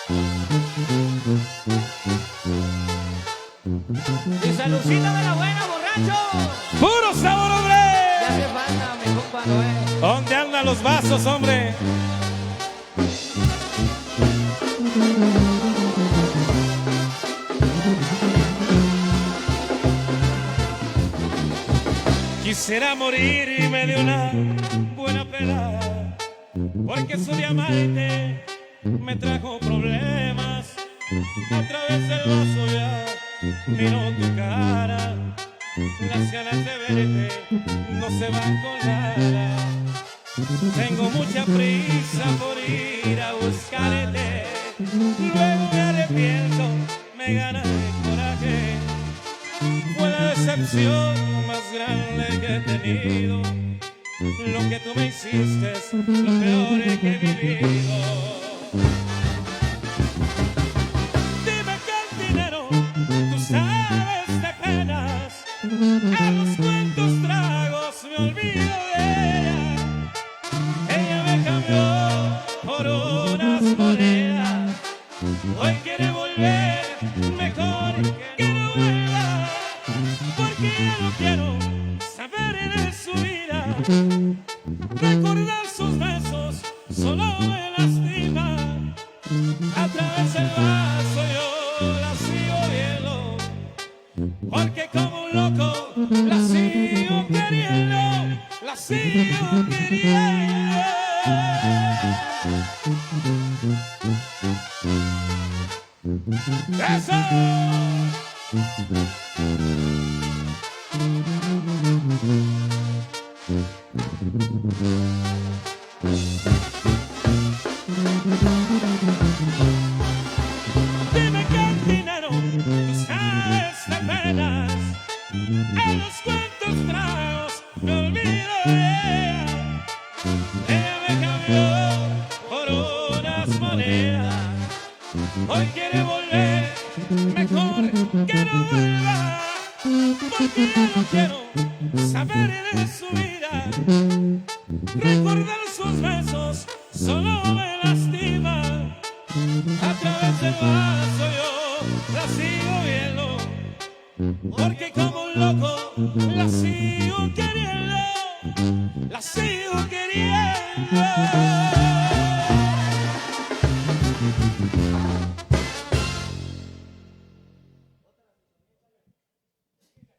Y saludcita de la buena, borracho. ¡Puro sabor, hombre! Ya hace falta, mi compa Noé. ¿Dónde andan los vasos, hombre? Quisiera morirme de una buena pena, porque su diamante me trajo problemas. A través del vaso ya miro tu cara, las ganas de verte no se van con nada. Tengo mucha prisa por ir a buscarte, luego me arrepiento, me gana el coraje. Fue la decepción más grande que he tenido. Lo que tú me hiciste es lo peor que he vivido. Dime que el dinero tú sabes de penas. A los cuantos tragos me olvido de ella. Ella me cambió por unas monedas. Hoy quiere volver, mejor que no vuelva, porque ya no quiero saber de su vida. Recordar sus besos solo me lastima. A través del vaso yo la sigo viendo, porque como un loco la sigo queriendo, la sigo queriendo. ¡Eso! Dime que el dinero tú sabes de penas. A los cuantos tragos me olvido de ella. Ella me cambió por unas monedas. Hoy quiere volver, mejor que no vuelva, porque ya no quiero saber de su vida. Recordar sus besos solo me lastima. A través del vaso yo la sigo viendo, porque como un loco la sigo queriendo, la sigo queriendo.